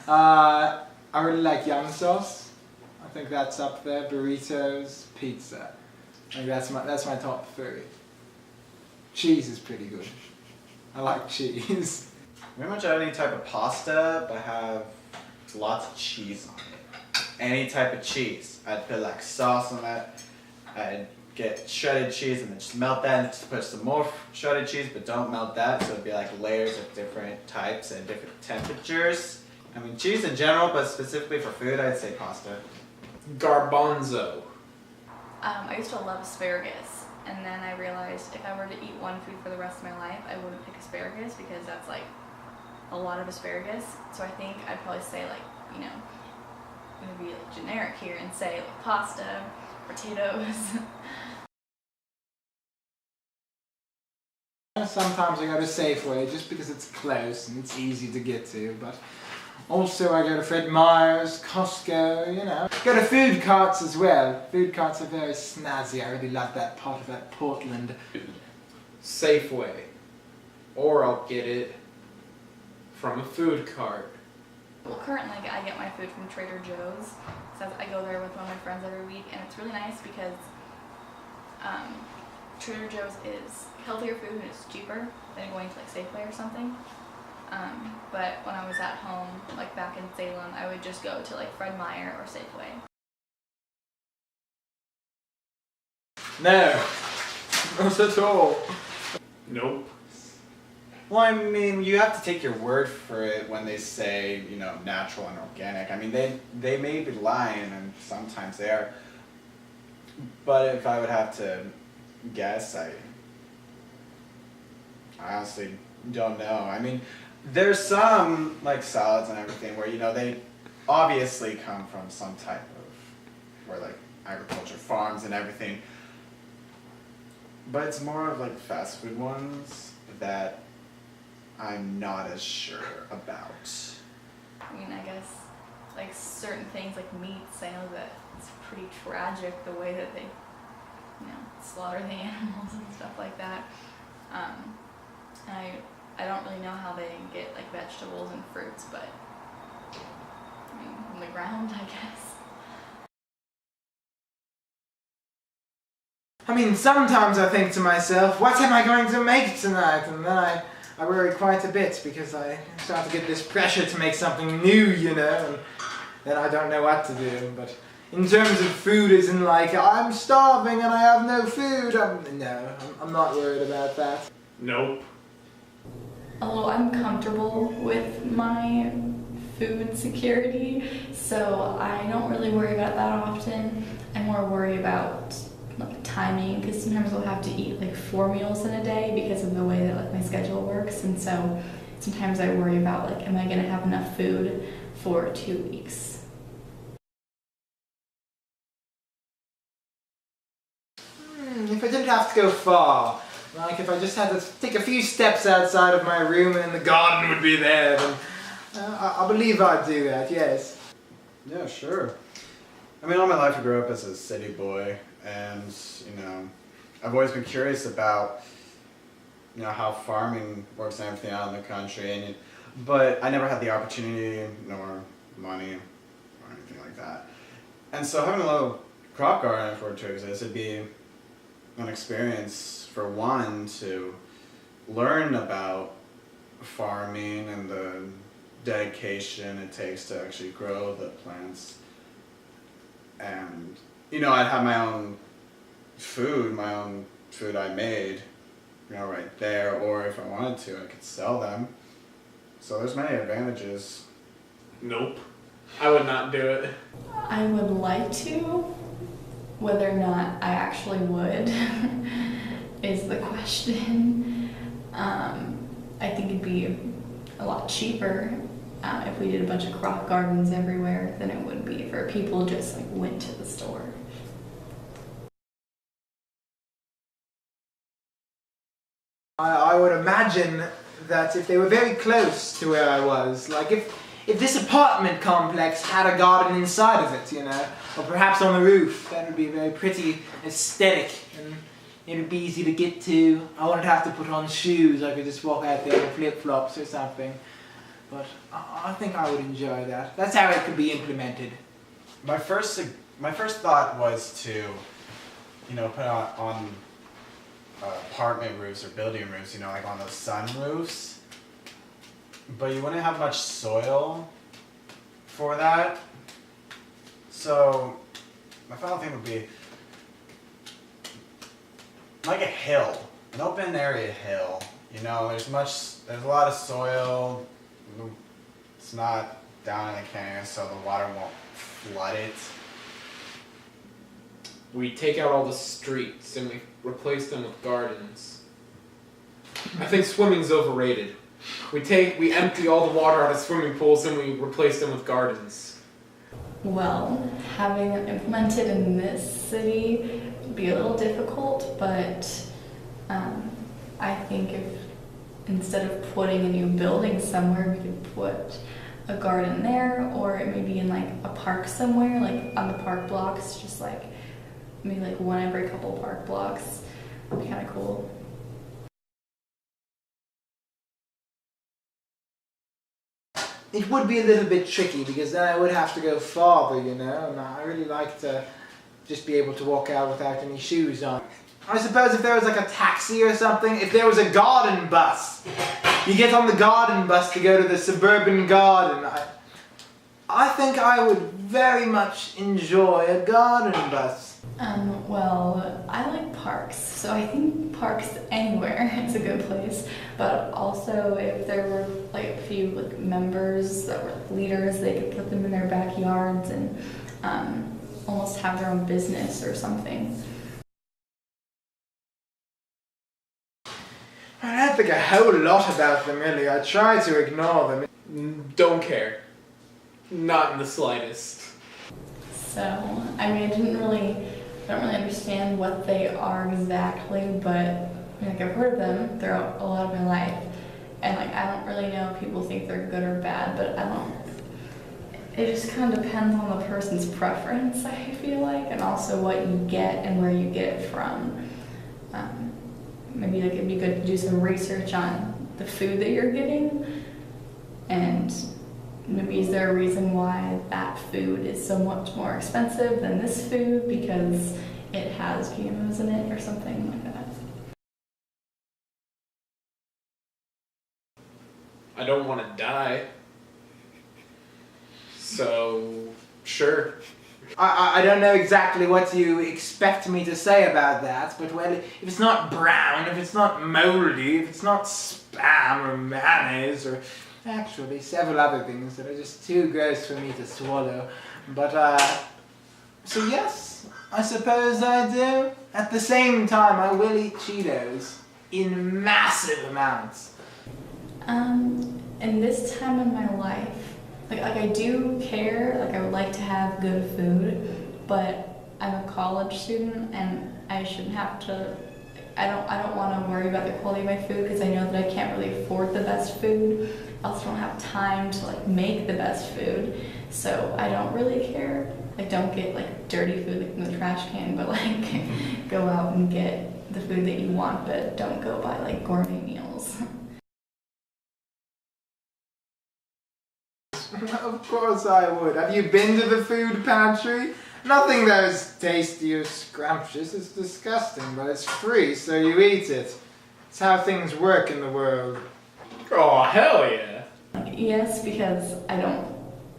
I really like yum sauce. I think that's up there. Burritos, pizza. I think that's my top three. Cheese is pretty good. I like cheese. Pretty much any type of pasta, but have lots of cheese on it. Any type of cheese. I'd put like sauce on it. I'd get shredded cheese and then just melt that and put some more shredded cheese, but don't melt that, so it'd be like layers of different types and different temperatures. I mean, cheese in general, but specifically for food, I'd say pasta. Garbanzo. I used to love asparagus, and then I realized if I were to eat one food for the rest of my life, I wouldn't pick asparagus because that's like a lot of asparagus. So I think I'd probably say like, you know, I'm gonna be like generic here and say like pasta, potatoes. Sometimes I go to Safeway just because it's close and it's easy to get to, but also I go to Fred Meyer's, Costco, you know. Go to food carts as well. Food carts are very snazzy. I really love that part of that Portland. Safeway. Or I'll get it from a food cart. Well, currently I get my food from Trader Joe's. So I go there with one of my friends every week, and it's really nice because Trader Joe's is healthier food and it's cheaper than going to like Safeway or something. But when I was at home, like back in Salem, I would just go to like Fred Meyer or Safeway. No, not at all. Nope. Well, I mean, you have to take your word for it when they say, you know, natural and organic. I mean, they may be lying, and sometimes they are. But if I would have to guess, I honestly don't know. I mean, there's some, like, salads and everything where, you know, they obviously come from some type of, or like, agriculture farms and everything. But it's more of, like, fast food ones that I'm not as sure about. I mean, I guess like certain things like meats, I know that it's pretty tragic the way that they, you know, slaughter the animals and stuff like that. And I don't really know how they get like vegetables and fruits, but I mean, from the ground, I guess. I mean, sometimes I think to myself, what am I going to make tonight? And then I worry quite a bit because I start to get this pressure to make something new, you know, and then I don't know what to do. But in terms of food, as in like, I'm starving and I have no food, I'm not worried about that. Nope. Although I'm comfortable with my food security, so I don't really worry about that often. I more worry about like timing, because sometimes I'll have to eat like 4 meals in a day because of the way that like my schedule works, and so sometimes I worry about like, am I gonna have enough food for 2 weeks? If I didn't have to go far, like if I just had to take a few steps outside of my room and the garden would be there, then I believe I'd do that, yes. Yeah, sure. I mean, all my life I grew up as a city boy, and, you know, I've always been curious about, you know, how farming works and everything out in the country, but I never had the opportunity nor money or anything like that. And so having a little crop garden for it to exist, it'd be an experience for one to learn about farming and the dedication it takes to actually grow the plants. And, you know, I'd have my own food I made, you know, right there, or if I wanted to, I could sell them. So there's many advantages. Nope. I would not do it. I would like to. Whether or not I actually would is the question. I think it'd be a lot cheaper if we did a bunch of crop gardens everywhere than it would be for people just like went to the store. I would imagine that if they were very close to where I was, like if this apartment complex had a garden inside of it, you know, or perhaps on the roof, that would be very pretty aesthetic and it would be easy to get to. I wouldn't have to put on shoes, I could just walk out there in flip-flops or something. But I think I would enjoy that. That's how it could be implemented. My first thought was to, put on apartment roofs or building roofs, like on those sun roofs. But you wouldn't have much soil for that. So my final thing would be like a hill, an open area hill. There's a lot of soil. It's not down in the canyon, so the water won't flood it. We take out all the streets and we replace them with gardens. I think swimming's overrated. We empty all the water out of swimming pools and we replace them with gardens. Well, having it implemented in this city would be a little difficult, but I think if instead of putting a new building somewhere, we could put a garden there, or it may be in like a park somewhere, like on the park blocks, just like maybe like one every couple park blocks. Would be kind of cool. It would be a little bit tricky because then I would have to go farther, and I really like to just be able to walk out without any shoes on. I suppose if there was like a taxi or something, if there was a garden bus, you get on the garden bus to go to the suburban garden. I think I would very much enjoy a garden bus. Well, I like parks, so I think parks anywhere is a good place. But also, if there were like a few like members that were leaders, they could put them in their backyards and almost have their own business or something. I don't think a whole lot about them really. I try to ignore them. Don't care. Not in the slightest. So, I mean, I don't really understand what they are exactly, but like I've heard of them throughout a lot of my life, and like I don't really know if people think they're good or bad, but I don't. It just kind of depends on the person's preference, I feel like, and also what you get and where you get it from. Maybe like it'd be good to do some research on the food that you're getting, and maybe is there a reason why that food is so much more expensive than this food because it has GMOs in it or something like that. I don't want to die. So, sure. I don't know exactly what you expect me to say about that, but well, if it's not brown, if it's not moldy, if it's not spam or mayonnaise or actually several other things that are just too gross for me to swallow. But, so yes, I suppose I do. At the same time, I will eat Cheetos in massive amounts. In this time in my life, like I do care, like I would like to have good food, but I'm a college student and I shouldn't have to, I don't want to worry about the quality of my food because I know that I can't really afford the best food. I also don't have time to like make the best food, so I don't really care. Like don't get like dirty food like from the trash can, but like go out and get the food that you want, but don't go buy like gourmet meals. Of course I would. Have you been to the food pantry? Nothing that is tasty or scrumptious. It's disgusting, but it's free, so you eat it. It's how things work in the world. Oh, hell yeah. Yes, because I don't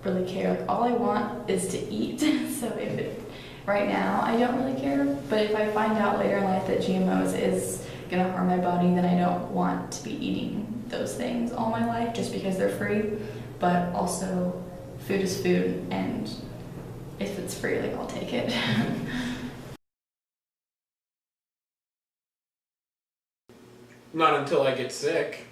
really care. Like all I want is to eat. So if it, right now I don't really care, but if I find out later in life that GMOs is gonna harm my body, then I don't want to be eating those things all my life just because they're free. But also, food is food, and if it's free, like I'll take it. Not until I get sick.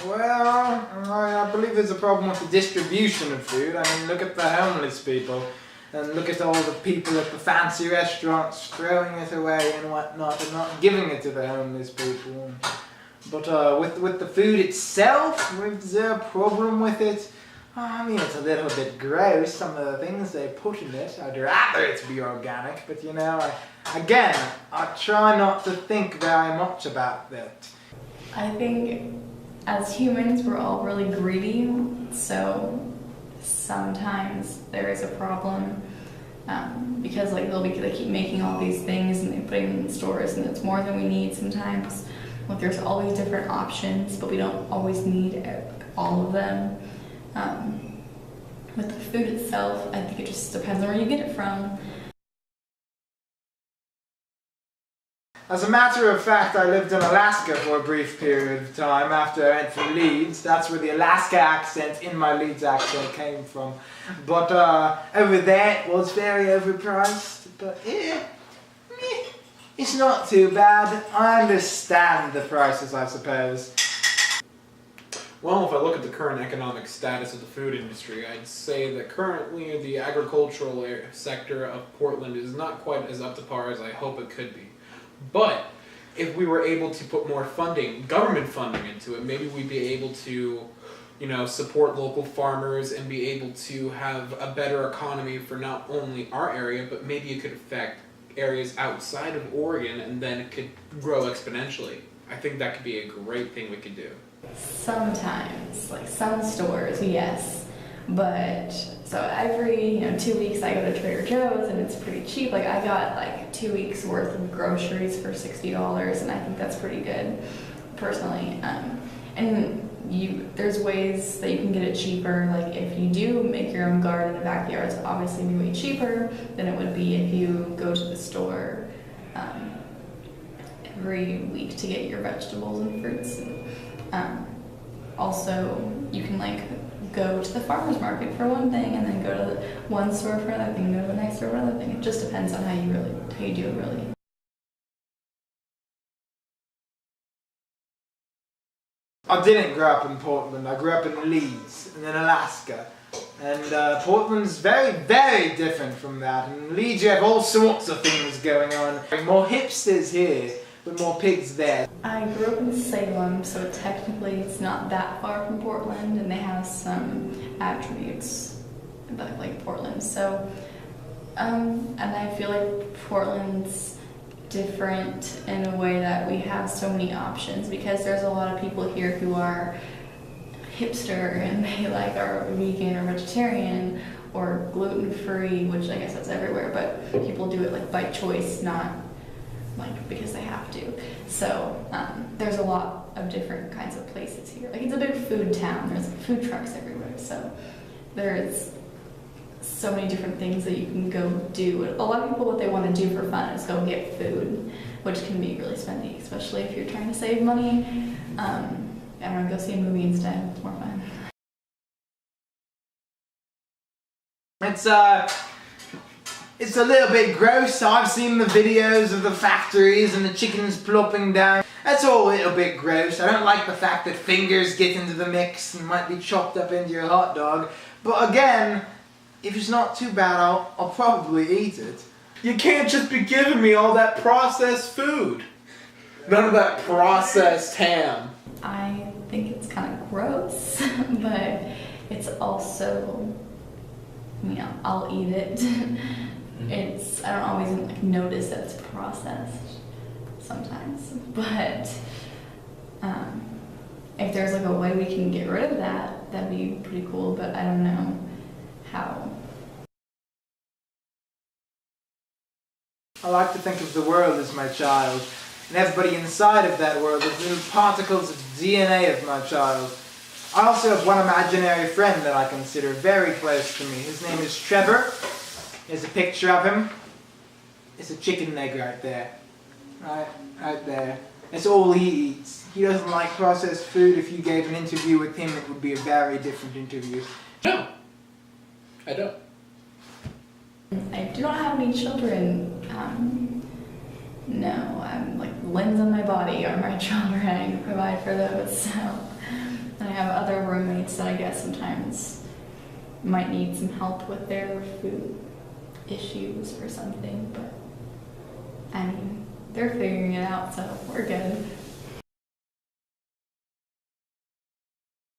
Well, I believe there's a problem with the distribution of food. I mean, look at the homeless people, and look at all the people at the fancy restaurants throwing it away and whatnot, and not giving it to the homeless people. But with the food itself, is there a problem with it? I mean, it's a little bit gross, some of the things they put in it. I'd rather it be organic, but I try not to think very much about that. I think as humans, we're all really greedy, so sometimes there is a problem because like they keep making all these things and they put them in stores and it's more than we need sometimes. Like there's all these different options, but we don't always need all of them. With the food itself, I think it just depends on where you get it from. As a matter of fact, I lived in Alaska for a brief period of time after I went from Leeds. That's where the Alaska accent in my Leeds accent came from. But over there it was very overpriced. But it's not too bad. I understand the prices, I suppose. Well, if I look at the current economic status of the food industry, I'd say that currently the agricultural sector of Portland is not quite as up to par as I hope it could be. But if we were able to put more funding, government funding into it, maybe we'd be able to, support local farmers and be able to have a better economy for not only our area, but maybe it could affect areas outside of Oregon and then it could grow exponentially. I think that could be a great thing we could do. Sometimes, like some stores, yes. But so every 2 weeks I go to Trader Joe's and it's pretty cheap. Like I got like 2 weeks worth of groceries for $60 and I think that's pretty good personally. And there's ways that you can get it cheaper. Like if you do make your own garden in the backyard, it's obviously be way cheaper than it would be if you go to the store every week to get your vegetables and fruits. Also, you can like go to the farmer's market for one thing and then go to one store for another thing, go to the next store for another thing. It just depends on how you do it really. I didn't grow up in Portland. I grew up in Leeds and then Alaska. And Portland's very, very different from that. In Leeds you have all sorts of things going on. More hipsters here, but more pigs there. I grew up in Salem, so technically it's not that far from Portland, and they have some attributes like Portland. So, and I feel like Portland's different in a way that we have so many options because there's a lot of people here who are hipster and they like are vegan or vegetarian or gluten-free, which I guess that's everywhere, but people do it like by choice, not like because they have to. So there's a lot of different kinds of places here. Like it's a big food town. There's food trucks everywhere. So there's so many different things that you can go do. A lot of people, what they want to do for fun is go get food, which can be really spendy, especially if you're trying to save money. I don't know, go see a movie instead. It's more fun. It's a little bit gross. I've seen the videos of the factories and the chickens plopping down. That's all a little bit gross. I don't like the fact that fingers get into the mix and might be chopped up into your hot dog. But again, if it's not too bad, I'll probably eat it. You can't just be giving me all that processed food. None of that processed ham. I think it's kind of gross, but it's also, I'll eat it. I don't always like notice that it's processed sometimes, but if there's like a way we can get rid of that, that'd be pretty cool, but I don't know how. I like to think of the world as my child, and everybody inside of that world is little particles of DNA of my child. I also have one imaginary friend that I consider very close to me. His name is Trevor. There's a picture of him. It's a chicken leg right there. Right there. That's all he eats. He doesn't like processed food. If you gave an interview with him, it would be a very different interview. No, I don't. I do not have any children. No, I'm like limbs on my body are my children. I provide for those. So, and I have other roommates that I guess sometimes might need some help with their food issues or something. But I mean, they're figuring it out, so we're good.